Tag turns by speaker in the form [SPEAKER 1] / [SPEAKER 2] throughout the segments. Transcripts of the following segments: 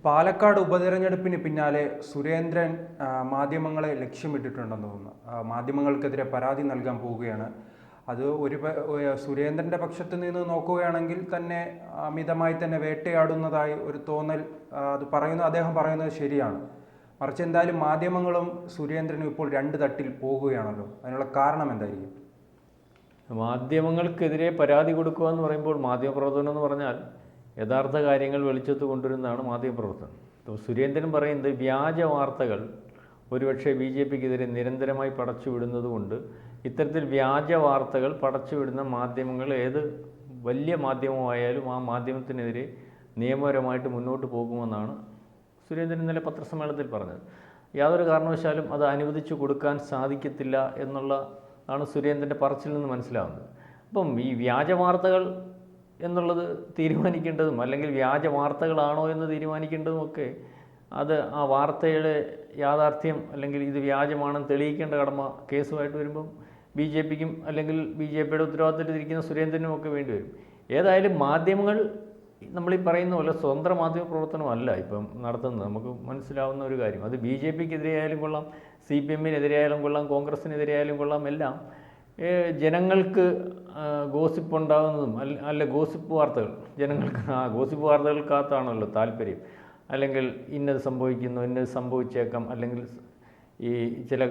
[SPEAKER 1] പാലക്കാട് ഉപതെരഞ്ഞെടുപ്പിന് പിന്നാലെ സുരേന്ദ്രൻ മാധ്യമങ്ങളെ ലക്ഷ്യമിട്ടിട്ടുണ്ടെന്ന് തോന്നുന്നു. മാധ്യമങ്ങൾക്കെതിരെ പരാതി നൽകാൻ പോവുകയാണ്. അത് സുരേന്ദ്രൻ്റെ പക്ഷത്ത് നിന്ന് നോക്കുകയാണെങ്കിൽ തന്നെ അമിതമായി തന്നെ വേട്ടയാടുന്നതായി ഒരു തോന്നൽ അദ്ദേഹം പറയുന്നത് ശരിയാണ്. മറിച്ച് എന്തായാലും മാധ്യമങ്ങളും സുരേന്ദ്രനും ഇപ്പോൾ രണ്ട് തട്ടിൽ പോകുകയാണല്ലോ. അതിനുള്ള കാരണം എന്തായിരിക്കും?
[SPEAKER 2] മാധ്യമങ്ങൾക്കെതിരെ പരാതി കൊടുക്കുക എന്ന് പറയുമ്പോൾ മാധ്യമപ്രവർത്തനം എന്ന് പറഞ്ഞാൽ യഥാർത്ഥ കാര്യങ്ങൾ വെളിച്ചത്ത് കൊണ്ടുവരുന്നതാണ് മാധ്യമപ്രവർത്തനം. ഇപ്പോൾ സുരേന്ദ്രൻ പറയുന്നത് വ്യാജ വാർത്തകൾ ഒരുപക്ഷെ BJPക്കെതിരെ നിരന്തരമായി പടച്ചുവിടുന്നത് കൊണ്ട് ഇത്തരത്തിൽ വ്യാജ വാർത്തകൾ പടച്ചുവിടുന്ന മാധ്യമങ്ങൾ ഏത് വലിയ മാധ്യമമായാലും ആ മാധ്യമത്തിനെതിരെ നിയമപരമായിട്ട് മുന്നോട്ട് പോകുമെന്നാണ് സുരേന്ദ്രൻ ഇന്നലെ പത്രസമ്മേളനത്തിൽ പറഞ്ഞത്. യാതൊരു കാരണവശാലും അത് അനുവദിച്ചു കൊടുക്കാൻ സാധിക്കത്തില്ല എന്നുള്ളതാണ് സുരേന്ദ്രൻ്റെ പറച്ചിൽ നിന്ന് മനസ്സിലാവുന്നത്. അപ്പം ഈ വ്യാജ വാർത്തകൾ എന്നുള്ളത് തീരുമാനിക്കേണ്ടതും അല്ലെങ്കിൽ വ്യാജ വാർത്തകളാണോ എന്ന് തീരുമാനിക്കേണ്ടതുമൊക്കെ അത് ആ വാർത്തയുടെ യാഥാർത്ഥ്യം അല്ലെങ്കിൽ ഇത് വ്യാജമാണെന്ന് തെളിയിക്കേണ്ട കടമ കേസുമായിട്ട് വരുമ്പം BJPക്കും അല്ലെങ്കിൽ BJPയുടെ ഉത്തരവാദിത്തത്തിലിരിക്കുന്ന സുരേന്ദ്രനും ഒക്കെ വേണ്ടി വരും. ഏതായാലും മാധ്യമങ്ങൾ നമ്മളീ പറയുന്ന പോലെ സ്വതന്ത്ര മാധ്യമ പ്രവർത്തനമല്ല ഇപ്പം നടത്തുന്നത്. നമുക്ക് മനസ്സിലാവുന്ന ഒരു കാര്യം, അത് BJPക്കെതിരെ ആയാലും കൊള്ളാം, CPMനെതിരെ ആയാലും കൊള്ളാം, കോൺഗ്രസിനെതിരെ ആയാലും കൊള്ളാം, എല്ലാം ജനങ്ങൾക്ക് ഗോസിപ്പ് ഉണ്ടാകുന്നതും അല്ല ഗോസിപ്പ് വാർത്തകൾ ജനങ്ങൾക്ക് ഗോസിപ്പ് വാർത്തകൾക്കകത്താണല്ലോ താല്പര്യം. അല്ലെങ്കിൽ ഇന്നത് സംഭവിക്കുന്നു, ഇന്നത് സംഭവിച്ചേക്കാം, അല്ലെങ്കിൽ ഈ ചില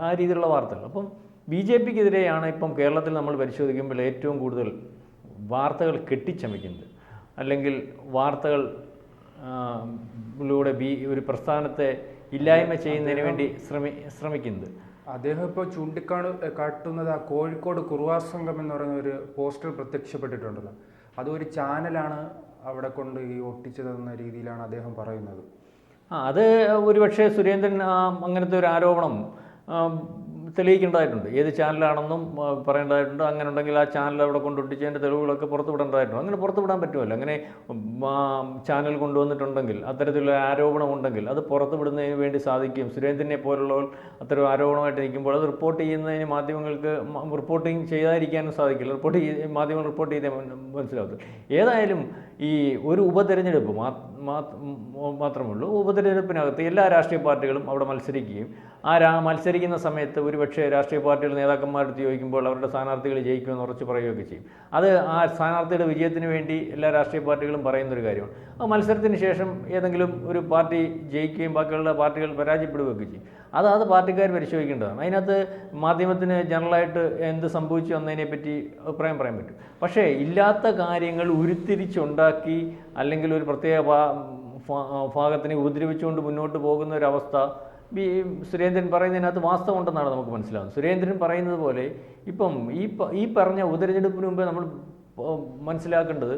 [SPEAKER 2] ആ രീതിയിലുള്ള വാർത്തകൾ. അപ്പം BJPക്കെതിരെയാണ് ഇപ്പം കേരളത്തിൽ നമ്മൾ പരിശോധിക്കുമ്പോൾ ഏറ്റവും കൂടുതൽ വാർത്തകൾ കെട്ടിച്ചമയ്ക്കുന്നത് അല്ലെങ്കിൽ വാർത്തകൾ ിലൂടെ ഒരു പ്രസ്ഥാനത്തെ ഇല്ലായ്മ ചെയ്യുന്നതിന് വേണ്ടി ശ്രമിക്കുന്നത്.
[SPEAKER 1] അദ്ദേഹം ഇപ്പോൾ കാട്ടുന്നത് ആ കോഴിക്കോട് കുറുവാർ സംഘം എന്ന് പറയുന്ന ഒരു പോസ്റ്റർ പ്രത്യക്ഷപ്പെട്ടിട്ടുണ്ടല്ലോ. അതൊരു ചാനലാണ് അവിടെ കൊണ്ട് ഈ ഒട്ടിച്ചതെന്ന രീതിയിലാണ് അദ്ദേഹം പറയുന്നത്.
[SPEAKER 2] അത് ഒരുപക്ഷെ സുരേന്ദ്രൻ അങ്ങനത്തെ ഒരു ആരോപണം തെളിയിക്കേണ്ടതായിട്ടുണ്ട്. ഏത് ചാനലാണെന്നും പറയേണ്ടതായിട്ടുണ്ട്. അങ്ങനെ ഉണ്ടെങ്കിൽ ആ ചാനൽ അവിടെ കൊണ്ടൊട്ടിച്ചതിൻ്റെ തെളിവുകളൊക്കെ പുറത്തുവിടേണ്ടതായിട്ടുണ്ട്. അങ്ങനെ പുറത്തുവിടാൻ പറ്റുമല്ലോ. അങ്ങനെ ചാനൽ കൊണ്ടുവന്നിട്ടുണ്ടെങ്കിൽ അത്തരത്തിലുള്ള ആരോപണം ഉണ്ടെങ്കിൽ അത് പുറത്തുവിടുന്നതിന് വേണ്ടി സാധിക്കും. സുരേന്ദ്രനെ പോലുള്ളവർ അത്തരം ആരോപണമായിട്ട് നിൽക്കുമ്പോൾ അത് റിപ്പോർട്ട് ചെയ്യുന്നതിന് മാധ്യമങ്ങൾക്ക് റിപ്പോർട്ടിങ് ചെയ്യാതിരിക്കാനും സാധിക്കില്ല. മാധ്യമങ്ങൾ റിപ്പോർട്ട് ചെയ്തേ മനസ്സിലാകത്തുള്ളൂ. ഏതായാലും ഈ ഒരു ഉപതെരഞ്ഞെടുപ്പ് മാത്രമുള്ളൂ. ഉപതെരഞ്ഞെടുപ്പിനകത്ത് എല്ലാ രാഷ്ട്രീയ പാർട്ടികളും അവിടെ മത്സരിക്കുകയും മത്സരിക്കുന്ന സമയത്ത് ഒരുപക്ഷെ രാഷ്ട്രീയ പാർട്ടികൾ നേതാക്കന്മാരെടുത്ത് ചോദിക്കുമ്പോൾ അവരുടെ സ്ഥാനാർത്ഥികൾ ജയിക്കുമെന്ന് ഉറച്ച് പറയുകയൊക്കെ ചെയ്യും. അത് ആ സ്ഥാനാർത്ഥിയുടെ വിജയത്തിന് വേണ്ടി എല്ലാ രാഷ്ട്രീയ പാർട്ടികളും പറയുന്നൊരു കാര്യമാണ്. ആ മത്സരത്തിന് ശേഷം ഏതെങ്കിലും ഒരു പാർട്ടി ജയിക്കുകയും ബാക്കിയുള്ള പാർട്ടികൾ പരാജയപ്പെടുകയൊക്കെ ചെയ്യും. അത് പാർട്ടിക്കാർ പരിശോധിക്കേണ്ടതാണ്. അതിനകത്ത് മാധ്യമത്തിന് ജനറലായിട്ട് എന്ത് സംഭവിച്ചു എന്നതിനെപ്പറ്റി അഭിപ്രായം പറയാൻ പറ്റും. പക്ഷേ ഇല്ലാത്ത കാര്യങ്ങൾ ഉരുത്തിരിച്ചുണ്ടാക്കി അല്ലെങ്കിൽ ഒരു പ്രത്യേക ഭാഗത്തിനെ ഉപദ്രവിച്ചുകൊണ്ട് മുന്നോട്ട് പോകുന്ന ഒരവസ്ഥ സുരേന്ദ്രൻ പറയുന്നതിനകത്ത് വാസ്തവമുണ്ടെന്നാണ് നമുക്ക് മനസ്സിലാവുന്നത്. സുരേന്ദ്രൻ പറയുന്നത് പോലെ ഇപ്പം ഈ പറഞ്ഞ ഉപതെരഞ്ഞെടുപ്പിന് മുമ്പേ നമ്മൾ മനസ്സിലാക്കേണ്ടത്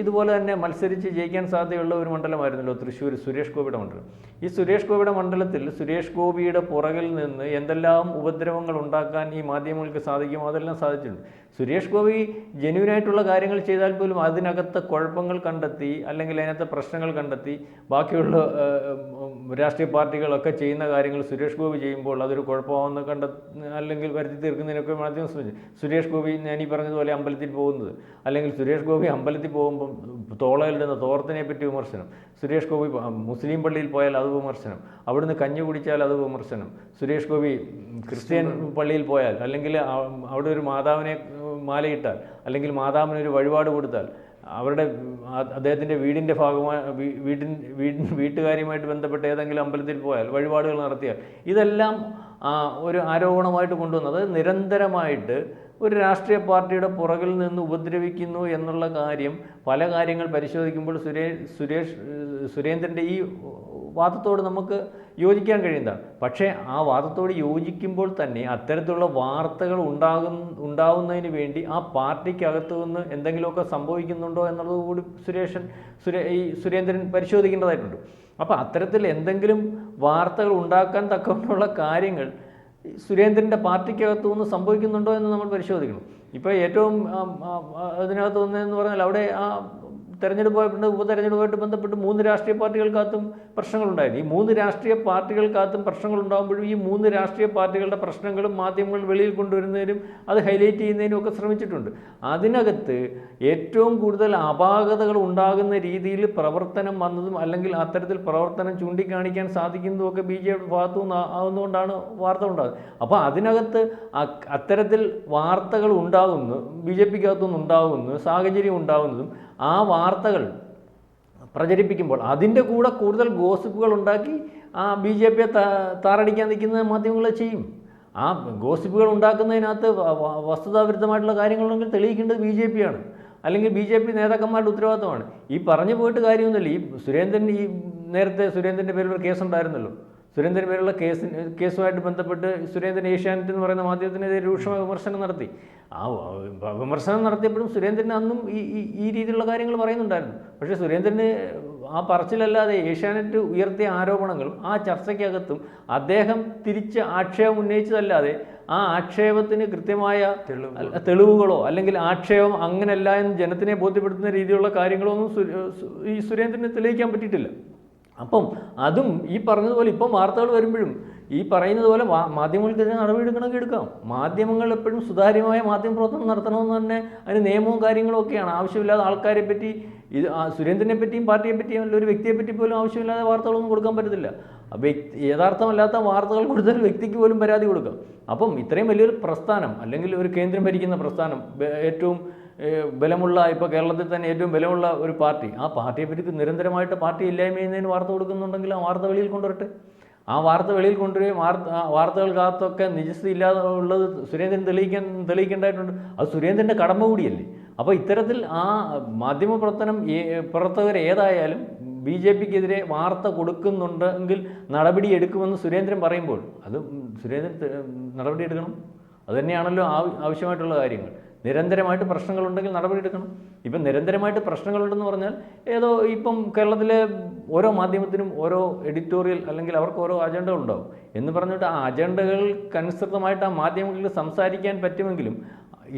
[SPEAKER 2] ഇതുപോലെ തന്നെ മത്സരിച്ച് ജയിക്കാൻ സാധ്യതയുള്ള ഒരു മണ്ഡലമായിരുന്നല്ലോ തൃശ്ശൂർ സുരേഷ് ഗോപിയുടെ മണ്ഡലം. ഈ സുരേഷ് ഗോപിയുടെ മണ്ഡലത്തിൽ സുരേഷ് ഗോപിയുടെ പുറകിൽ നിന്ന് എന്തെല്ലാം ഉപദ്രവങ്ങൾ ഉണ്ടാക്കാൻ ഈ മാധ്യമങ്ങൾക്ക് സാധിക്കുമോ അതെല്ലാം സാധിച്ചിട്ടുണ്ട്. സുരേഷ് ഗോപി ജെന്യൂനായിട്ടുള്ള കാര്യങ്ങൾ ചെയ്താൽ പോലും അതിനകത്ത് കുഴപ്പങ്ങൾ കണ്ടെത്തി അല്ലെങ്കിൽ അതിനകത്ത് പ്രശ്നങ്ങൾ കണ്ടെത്തി ബാക്കിയുള്ള രാഷ്ട്രീയ പാർട്ടികളൊക്കെ ചെയ്യുന്ന കാര്യങ്ങൾ സുരേഷ് ഗോപി ചെയ്യുമ്പോൾ അതൊരു കുഴപ്പമാണെന്ന് അല്ലെങ്കിൽ വരുത്തി തീർക്കുന്നതിനൊക്കെ മാധ്യമം ശ്രമിച്ചു. സുരേഷ് ഗോപി ഞാനീ പറഞ്ഞതുപോലെ അമ്പലത്തിൽ പോകുന്നത്, അല്ലെങ്കിൽ സുരേഷ് ഗോപി അമ്പലത്തിൽ പോകുമ്പം തോളയിലിടുന്ന തോർത്തിനെ പറ്റി വിമർശനം, സുരേഷ് ഗോപി മുസ്ലിം പള്ളിയിൽ പോയാൽ അത് വിമർശനം, അവിടുന്ന് കഞ്ഞി കുടിച്ചാൽ അത് വിമർശനം, സുരേഷ് ഗോപി ക്രിസ്ത്യൻ പള്ളിയിൽ പോയാൽ അല്ലെങ്കിൽ അവിടെ ഒരു മാതാവിനെ മാലയിട്ടാൽ അല്ലെങ്കിൽ മാതാവിനൊരു വഴിപാട് കൊടുത്താൽ അദ്ദേഹത്തിൻ്റെ വീടിൻ്റെ ഭാഗമായി വീട്ടുകാര്യമായിട്ട് ബന്ധപ്പെട്ട് ഏതെങ്കിലും അമ്പലത്തിൽ പോയാൽ വഴിപാടുകൾ നടത്തിയാൽ ഇതെല്ലാം ഒരു ആരോപണമായിട്ട് കൊണ്ടുവന്നത് നിരന്തരമായിട്ട് ഒരു രാഷ്ട്രീയ പാർട്ടിയുടെ പുറകിൽ നിന്ന് ഉപദ്രവിക്കുന്നു എന്നുള്ള കാര്യം പല കാര്യങ്ങൾ പരിശോധിക്കുമ്പോൾ സുരേന്ദ്രൻ്റെ ഈ വാദത്തോട് നമുക്ക് യോജിക്കാൻ കഴിയുന്നതാണ്. പക്ഷേ ആ വാദത്തോട് യോജിക്കുമ്പോൾ തന്നെ അത്തരത്തിലുള്ള വാർത്തകൾ ഉണ്ടാകുന്നതിന് വേണ്ടി ആ പാർട്ടിക്കകത്തു നിന്ന് എന്തെങ്കിലുമൊക്കെ സംഭവിക്കുന്നുണ്ടോ എന്നുള്ളത് കൂടി സുരേന്ദ്രൻ പരിശോധിക്കേണ്ടതായിട്ടുണ്ട്. അപ്പോൾ അത്തരത്തിൽ എന്തെങ്കിലും വാർത്തകൾ ഉണ്ടാക്കാൻ തക്കവണ്ണമുള്ള കാര്യങ്ങൾ സുരേന്ദ്രൻ്റെ പാർട്ടിക്കകത്തു നിന്ന് സംഭവിക്കുന്നുണ്ടോ എന്ന് നമ്മൾ പരിശോധിക്കണം. ഇപ്പോൾ ഏറ്റവും അതിനകത്ത് വന്നതെന്ന് പറഞ്ഞാൽ അവിടെ തെരഞ്ഞെടുപ്പുമായിട്ട് ഉപതെരഞ്ഞെടുപ്പുമായിട്ട് ബന്ധപ്പെട്ട് 3 രാഷ്ട്രീയ പാർട്ടികൾക്കകത്തും പ്രശ്നങ്ങളുണ്ടായിരുന്നു. ഈ 3 രാഷ്ട്രീയ പാർട്ടികൾക്കകത്തും പ്രശ്നങ്ങളുണ്ടാകുമ്പോഴും ഈ 3 രാഷ്ട്രീയ പാർട്ടികളുടെ പ്രശ്നങ്ങളും മാധ്യമങ്ങൾ വെളിയിൽ കൊണ്ടുവരുന്നതിനും അത് ഹൈലൈറ്റ് ചെയ്യുന്നതിനും ഒക്കെ ശ്രമിച്ചിട്ടുണ്ട്. അതിനകത്ത് ഏറ്റവും കൂടുതൽ അപാകതകൾ ഉണ്ടാകുന്ന രീതിയിൽ പ്രവർത്തനം വന്നതും അല്ലെങ്കിൽ അത്തരത്തിൽ പ്രവർത്തനം ചൂണ്ടിക്കാണിക്കാൻ സാധിക്കുന്നതും ഒക്കെ BJP ഭാഗത്തു നിന്ന് ആവുന്നതുകൊണ്ടാണ് വാർത്ത ഉണ്ടാകുന്നത്. അപ്പോൾ അതിനകത്ത് അത്തരത്തിൽ വാർത്തകൾ ഉണ്ടാകുന്നു, BJPക്കകത്തുനിന്ന് ഉണ്ടാകുന്നു, സാഹചര്യം ഉണ്ടാകുന്നതും ആ വാർത്തകൾ പ്രചരിപ്പിക്കുമ്പോൾ അതിൻ്റെ കൂടെ കൂടുതൽ ഗോസിപ്പുകൾ ഉണ്ടാക്കി ആ BJPയെ താറടിക്കാൻ നിൽക്കുന്ന മാധ്യമങ്ങൾ ചെയ്യും. ആ ഗോസിപ്പുകൾ ഉണ്ടാക്കുന്നതിനകത്ത് വസ്തുതാവിരുദ്ധമായിട്ടുള്ള കാര്യങ്ങളുണ്ടെങ്കിൽ തെളിയിക്കേണ്ടത് BJPയാണ്, അല്ലെങ്കിൽ BJP നേതാക്കന്മാരുടെ ഉത്തരവാദിത്തമാണ്. ഈ പറഞ്ഞു പോയിട്ട് കാര്യമൊന്നുമില്ല. ഈ സുരേന്ദ്രൻ, ഈ നേരത്തെ സുരേന്ദ്രൻ്റെ പേരിലൊരു കേസുണ്ടായിരുന്നല്ലോ. സുരേന്ദ്രൻ്റെ പേരുള്ള കേസുമായിട്ട് ബന്ധപ്പെട്ട് സുരേന്ദ്രൻ ഏഷ്യാനെറ്റ് എന്ന് പറയുന്ന മാധ്യമത്തിനെതിരെ രൂക്ഷമായ വിമർശനം നടത്തി. ആ വിമർശനം നടത്തിയപ്പോഴും സുരേന്ദ്രൻ അന്നും ഈ രീതിയിലുള്ള കാര്യങ്ങൾ പറയുന്നുണ്ടായിരുന്നു. പക്ഷേ സുരേന്ദ്രന് ആ പറച്ചിലല്ലാതെ ഏഷ്യാനെറ്റ് ഉയർത്തിയ ആരോപണങ്ങളും ആ ചർച്ചയ്ക്കകത്തും അദ്ദേഹം തിരിച്ച് ആക്ഷേപം ഉന്നയിച്ചതല്ലാതെ ആ ആക്ഷേപത്തിന് കൃത്യമായ തെളിവുകളോ അല്ലെങ്കിൽ ആക്ഷേപം അങ്ങനെയല്ല എന്ന് ജനത്തിനെ ബോധ്യപ്പെടുത്തുന്ന രീതിയിലുള്ള കാര്യങ്ങളോ ഒന്നും ഈ സുരേന്ദ്രന് തെളിയിക്കാൻ പറ്റിയിട്ടില്ല. അപ്പം അതും ഈ പറഞ്ഞതുപോലെ ഇപ്പം വാർത്തകൾ വരുമ്പോഴും ഈ പറയുന്നത് പോലെ മാധ്യമങ്ങൾക്കെതിരെ നടപടിയെടുക്കണമെങ്കിൽ എടുക്കാം. മാധ്യമങ്ങൾ എപ്പോഴും സുതാര്യമായ മാധ്യമപ്രവർത്തനം നടത്തണമെന്ന് തന്നെ അതിന് നിയമവും കാര്യങ്ങളും ഒക്കെയാണ്. ആവശ്യമില്ലാതെ ആൾക്കാരെ പറ്റി, ഇത് സുരേന്ദ്രനെ പറ്റിയും പാർട്ടിയെ പറ്റിയും അല്ല ഒരു വ്യക്തിയെ പറ്റി പോലും ആവശ്യമില്ലാതെ വാർത്തകളൊന്നും കൊടുക്കാൻ പറ്റത്തില്ല. യഥാർത്ഥമല്ലാത്ത വാർത്തകൾ കൊടുത്താൽ വ്യക്തിക്ക് പോലും പരാതി കൊടുക്കാം. അപ്പം ഇത്രയും വലിയൊരു പ്രസ്ഥാനം അല്ലെങ്കിൽ ഒരു കേന്ദ്രം ഭരിക്കുന്ന പ്രസ്ഥാനം, ഏറ്റവും ബലമുള്ള, ഇപ്പോൾ കേരളത്തിൽ തന്നെ ഏറ്റവും ബലമുള്ള ഒരു പാർട്ടി, ആ പാർട്ടിയെ പറ്റി നിരന്തരമായിട്ട് പാർട്ടി ഇല്ലായ്മ ചെയ്യുന്നതിന് വാർത്ത കൊടുക്കുന്നുണ്ടെങ്കിൽ ആ വാർത്ത വെളിയിൽ കൊണ്ടുവരട്ടെ. ആ വാർത്ത വെളിയിൽ കൊണ്ടുവരികയും വാർത്തകൾക്കകത്തൊക്കെ നിജസ്ഥിതി ഇല്ലാതെ ഉള്ളത് സുരേന്ദ്രൻ തെളിയിക്കേണ്ടതായിട്ടുണ്ട്. അത് സുരേന്ദ്രൻ്റെ കടമ കൂടിയല്ലേ. അപ്പോൾ ഇത്തരത്തിൽ ആ പ്രവർത്തകർ ഏതായാലും BJPക്കെതിരെ വാർത്ത കൊടുക്കുന്നുണ്ടെങ്കിൽ നടപടി എടുക്കുമെന്ന് സുരേന്ദ്രൻ പറയുമ്പോൾ അത് സുരേന്ദ്രൻ നടപടി എടുക്കണം. അതുതന്നെയാണല്ലോ ആവശ്യമായിട്ടുള്ള കാര്യങ്ങൾ. നിരന്തരമായിട്ട് പ്രശ്നങ്ങളുണ്ടെങ്കിൽ നടപടിയെടുക്കണം. ഇപ്പം നിരന്തരമായിട്ട് പ്രശ്നങ്ങളുണ്ടെന്ന് പറഞ്ഞാൽ ഏതോ ഇപ്പം കേരളത്തിലെ ഓരോ മാധ്യമത്തിനും ഓരോ എഡിറ്റോറിയൽ അല്ലെങ്കിൽ അവർക്ക് ഓരോ അജണ്ടകളുണ്ടാവും എന്ന് പറഞ്ഞിട്ട് ആ അജണ്ടകൾക്കനുസൃതമായിട്ട് ആ മാധ്യമങ്ങൾക്ക് സംസാരിക്കാൻ പറ്റുമെങ്കിലും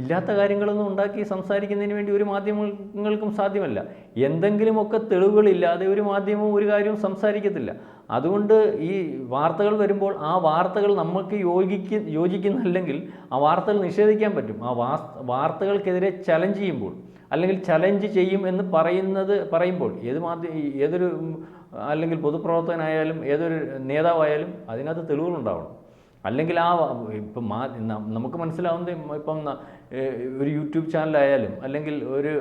[SPEAKER 2] ഇല്ലാത്ത കാര്യങ്ങളൊന്നും ഉണ്ടാക്കി സംസാരിക്കുന്നതിന് വേണ്ടി ഒരു മാധ്യമങ്ങൾക്കും സാധ്യമല്ല. എന്തെങ്കിലുമൊക്കെ തെളിവുകളില്ലാതെ ഒരു മാധ്യമവും ഒരു കാര്യവും സംസാരിക്കത്തില്ല. അതുകൊണ്ട് ഈ വാർത്തകൾ വരുമ്പോൾ ആ വാർത്തകൾ നമുക്ക് യോജിക്കുന്നില്ലെങ്കിൽ ആ വാർത്തകൾ നിഷേധിക്കാൻ പറ്റും. ആ വാർത്തകൾക്കെതിരെ ചലഞ്ച് ചെയ്യുമ്പോൾ അല്ലെങ്കിൽ ചലഞ്ച് ചെയ്യും എന്ന് പറയുമ്പോൾ ഏതൊരു അല്ലെങ്കിൽ പൊതുപ്രവർത്തകനായാലും ഏതൊരു നേതാവായാലും അതിനകത്ത് തെളിവുകളുണ്ടാവണം. അല്ലെങ്കിൽ ഇപ്പം നമുക്ക് മനസ്സിലാവുന്നത് ഇപ്പം ഒരു യൂട്യൂബ് ചാനലായാലും അല്ലെങ്കിൽ ഒരു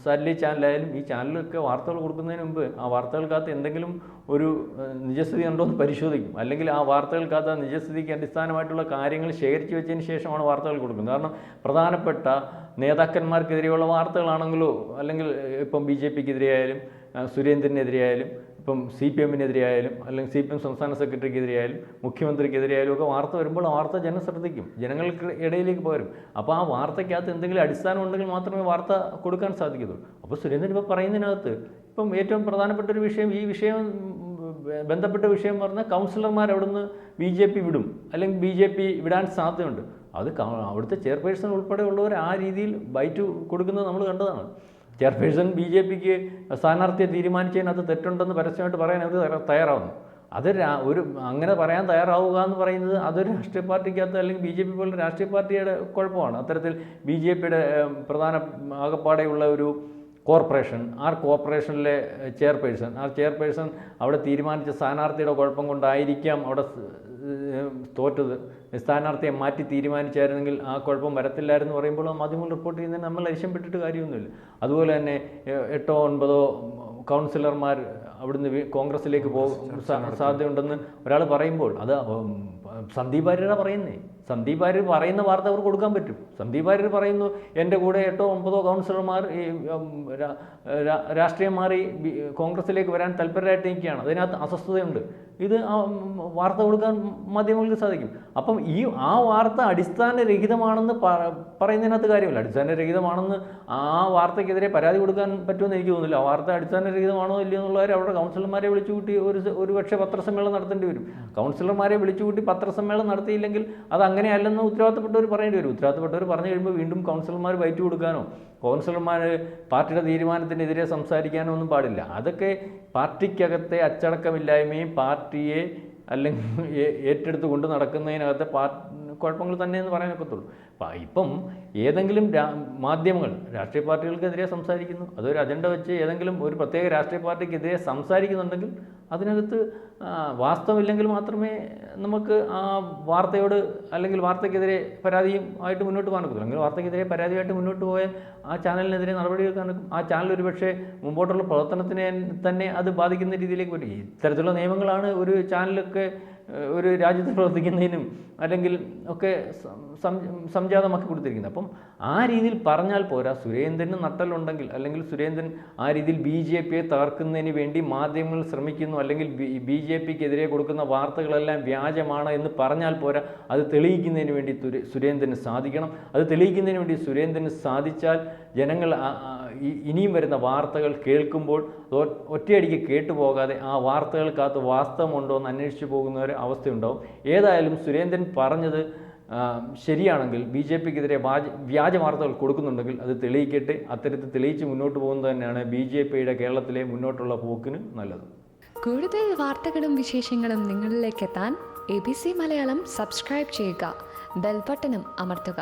[SPEAKER 2] സാറ്റലൈറ്റ് ചാനലായാലും ഈ ചാനലൊക്കെ വാർത്തകൾ കൊടുക്കുന്നതിന് മുമ്പ് ആ വാർത്തകൾക്കകത്ത് എന്തെങ്കിലും ഒരു നിജസ്ഥിതി ഉണ്ടോ എന്ന് പരിശോധിക്കും. അല്ലെങ്കിൽ ആ വാർത്തകൾക്കകത്ത് നിജസ്ഥിതിക്ക് അടിസ്ഥാനമായിട്ടുള്ള കാര്യങ്ങൾ ശേഖരിച്ച് വെച്ചതിന് ശേഷമാണ് വാർത്തകൾ കൊടുക്കുന്നത്. കാരണം പ്രധാനപ്പെട്ട നേതാക്കന്മാർക്കെതിരെയുള്ള വാർത്തകളാണെങ്കിലോ അല്ലെങ്കിൽ ഇപ്പം BJPക്കെതിരെയായാലും സുരേന്ദ്രനെതിരെയായാലും ഇപ്പം CPMനെതിരെയായാലും അല്ലെങ്കിൽ CPM സംസ്ഥാന സെക്രട്ടറിക്കെതിരെയായാലും മുഖ്യമന്ത്രിക്കെതിരെയായാലും ഒക്കെ വാർത്ത വരുമ്പോൾ ആ വാർത്ത ജനം ശ്രദ്ധിക്കും, ജനങ്ങൾക്ക് ഇടയിലേക്ക് പോരും. അപ്പോൾ ആ വാർത്തയ്ക്കകത്ത് എന്തെങ്കിലും അടിസ്ഥാനം ഉണ്ടെങ്കിൽ മാത്രമേ വാർത്ത കൊടുക്കാൻ സാധിക്കത്തുള്ളൂ. അപ്പോൾ സുരേന്ദ്രൻ ഇപ്പോൾ പറയുന്നതിനകത്ത് ഇപ്പം ഏറ്റവും പ്രധാനപ്പെട്ട ഒരു വിഷയം, ഈ വിഷയം ബന്ധപ്പെട്ട വിഷയം പറഞ്ഞാൽ കൗൺസിലർമാർ അവിടുന്ന് BJP വിടും അല്ലെങ്കിൽ BJP വിടാൻ സാധ്യതയുണ്ട്. അത് അവിടുത്തെ ചെയർപേഴ്സൺ ഉൾപ്പെടെ ഉള്ളവർ ആ രീതിയിൽ ബൈറ്റ് കൊടുക്കുന്നത് നമ്മൾ കണ്ടതാണ്. ചെയർപേഴ്സൺ BJPക്ക് സ്ഥാനാർത്ഥിയെ തീരുമാനിച്ചതിനകത്ത് തെറ്റുണ്ടെന്ന് പരസ്യമായിട്ട് പറയാൻ അവർ തയ്യാറാവുന്നു. അങ്ങനെ പറയാൻ തയ്യാറാവുക എന്ന് പറയുന്നത് അതൊരു രാഷ്ട്രീയ പാർട്ടിക്കകത്ത് അല്ലെങ്കിൽ BJP പോലുള്ള രാഷ്ട്രീയ പാർട്ടിയുടെ കുഴപ്പമാണ്. അത്തരത്തിൽ BJPയുടെ പ്രധാന ആകപ്പാടെയുള്ള ഒരു കോർപ്പറേഷൻ, ആ കോർപ്പറേഷനിലെ ചെയർപേഴ്സൺ അവിടെ തീരുമാനിച്ച സ്ഥാനാർത്ഥിയുടെ കുഴപ്പം കൊണ്ടായിരിക്കാം അവിടെ തോറ്റത്. സ്ഥാനാർത്ഥിയെ മാറ്റി തീരുമാനിച്ചായിരുന്നെങ്കിൽ ആ കുഴപ്പം വരത്തില്ലായിരുന്നു പറയുമ്പോൾ മാധ്യമങ്ങൾ റിപ്പോർട്ട് ചെയ്യുന്നതിന് നമ്മൾ ലക്ഷ്യപ്പെട്ടിട്ട് കാര്യമൊന്നുമില്ല. അതുപോലെ തന്നെ 8 or 9 കൗൺസിലർമാർ അവിടുന്ന് കോൺഗ്രസിലേക്ക് സാധ്യതയുണ്ടെന്ന് ഒരാൾ പറയുമ്പോൾ അത് സന്ദീപ് വാര്യരാണ് പറയുന്നത്. സന്ദീപ് വാര്യർ പറയുന്ന വാർത്ത അവർ കൊടുക്കാൻ പറ്റും. സന്ദീപ് വാര്യർ പറയുന്നു എൻ്റെ കൂടെ 8 or 9 കൗൺസിലർമാർ ഈ രാഷ്ട്രീയം മാറി കോൺഗ്രസിലേക്ക് വരാൻ താല്പര്യമായിട്ട് നിൽക്കുകയാണ്, അതിനകത്ത് അസ്വസ്ഥതയുണ്ട്. ഇത് വാർത്ത കൊടുക്കാൻ മാധ്യമങ്ങൾക്ക് സാധിക്കും. അപ്പം ആ വാർത്ത അടിസ്ഥാനരഹിതമാണെന്ന് പറയുന്നതിനകത്ത് കാര്യമില്ല. അടിസ്ഥാനരഹിതമാണെന്ന് ആ വാർത്തയ്ക്കെതിരെ പരാതി കൊടുക്കാൻ പറ്റുമെന്ന് എനിക്ക് തോന്നുന്നില്ല. ആ വാർത്ത അടിസ്ഥാനരഹിതമാണോ ഇല്ലയോ എന്നുള്ളവർ അവിടെ കൗൺസിലർമാരെ വിളിച്ചുകൂട്ടി ഒരു പക്ഷേ പത്രസമ്മേളനം നടത്തേണ്ടി വരും. കൗൺസിലർമാരെ വിളിച്ചുകൂട്ടി പത്രസമ്മേളനം നടത്തിയില്ലെങ്കിൽ അത് അങ്ങനെയല്ലെന്ന് ഉത്തരവാദിത്തപ്പെട്ടവർ പറയേണ്ടി വരും. ഉത്തരവാദിത്തപ്പെട്ടവർ പറഞ്ഞു കഴിയുമ്പോൾ വീണ്ടും കൗൺസിലർമാർ ബൈറ്റ് കൊടുക്കാനോ കൗൺസിലർമാർ പാർട്ടിയുടെ തീരുമാനത്തിനെതിരെ സംസാരിക്കാനൊന്നും പാടില്ല. അതൊക്കെ പാർട്ടിക്കകത്തെ അച്ചടക്കമില്ലായ്മയും പാർട്ടിയെ അല്ലെങ്കിൽ ഏറ്റെടുത്ത് കൊണ്ട് നടക്കുന്നതിനകത്തെ കുഴപ്പങ്ങൾ തന്നെ എന്ന് പറയാനൊക്കത്തുള്ളൂ. ഇപ്പം ഏതെങ്കിലും മാധ്യമങ്ങൾ രാഷ്ട്രീയ പാർട്ടികൾക്കെതിരെ സംസാരിക്കുന്നു, അതൊരു അജണ്ട വെച്ച് ഏതെങ്കിലും ഒരു പ്രത്യേക രാഷ്ട്രീയ പാർട്ടിക്കെതിരെ സംസാരിക്കുന്നുണ്ടെങ്കിൽ അതിനകത്ത് വാസ്തവമില്ലെങ്കിൽ മാത്രമേ നമുക്ക് ആ വാർത്തയോട് അല്ലെങ്കിൽ വാർത്തയ്ക്കെതിരെ പരാതിയും ആയിട്ട് മുന്നോട്ട് പോകാൻ ഒക്കത്തുള്ളൂ. അല്ലെങ്കിൽ വാർത്തയ്ക്കെതിരെ പരാതിയായിട്ട് മുന്നോട്ട് പോയാൽ ആ ചാനലിനെതിരെ നടപടിയെടുക്കാൻ ആ ചാനൽ ഒരുപക്ഷെ മുമ്പോട്ടുള്ള പ്രവർത്തനത്തിനെ തന്നെ അത് ബാധിക്കുന്ന രീതിയിലേക്ക് വരും. ഇത്തരത്തിലുള്ള നിയമങ്ങളാണ് ഒരു ചാനലൊക്കെ ഒരു രാജ്യത്ത് പ്രവർത്തിക്കുന്നതിനും അല്ലെങ്കിൽ ഒക്കെ സംജാതമാക്കി കൊടുത്തിരിക്കുന്നത്. അപ്പം ആ രീതിയിൽ പറഞ്ഞാൽ പോരാ. സുരേന്ദ്രന് നട്ടലുണ്ടെങ്കിൽ അല്ലെങ്കിൽ സുരേന്ദ്രൻ ആ രീതിയിൽ BJPയെ തകർക്കുന്നതിന് വേണ്ടി മാധ്യമങ്ങൾ ശ്രമിക്കുന്നു, അല്ലെങ്കിൽ BJPക്കെതിരെ കൊടുക്കുന്ന വാർത്തകളെല്ലാം വ്യാജമാണ് എന്ന് പറഞ്ഞാൽ പോരാ. അത് തെളിയിക്കുന്നതിന് വേണ്ടി സുരേന്ദ്രന് സാധിക്കണം. അത് തെളിയിക്കുന്നതിന് വേണ്ടി സുരേന്ദ്രന് സാധിച്ചാൽ ജനങ്ങൾ ഇനിയും വരുന്ന വാർത്തകൾ കേൾക്കുമ്പോൾ ഒറ്റയടിക്ക് കേട്ടുപോകാതെ ആ വാർത്തകൾക്കകത്ത് വാസ്തവമുണ്ടോ എന്ന് അന്വേഷിച്ചു പോകുന്ന ഒരു അവസ്ഥയുണ്ടാവും. ഏതായാലും സുരേന്ദ്രൻ പറഞ്ഞത് ശരിയാണെങ്കിൽ BJPക്കെതിരെ വ്യാജ വാർത്തകൾ കൊടുക്കുന്നുണ്ടെങ്കിൽ അത് തെളിയിക്കട്ടെ. അത്തരത്തിൽ തെളിയിച്ച് മുന്നോട്ട് പോകുന്നത് തന്നെയാണ് BJPയുടെ കേരളത്തിലെ മുന്നോട്ടുള്ള പോക്കിന് നല്ലത്.
[SPEAKER 3] കൂടുതൽ വാർത്തകളും വിശേഷങ്ങളും നിങ്ങളിലേക്ക് എത്താൻ ABC മലയാളം സബ്സ്ക്രൈബ് ചെയ്യുക, ബെൽ ബട്ടണും അമർത്തുക.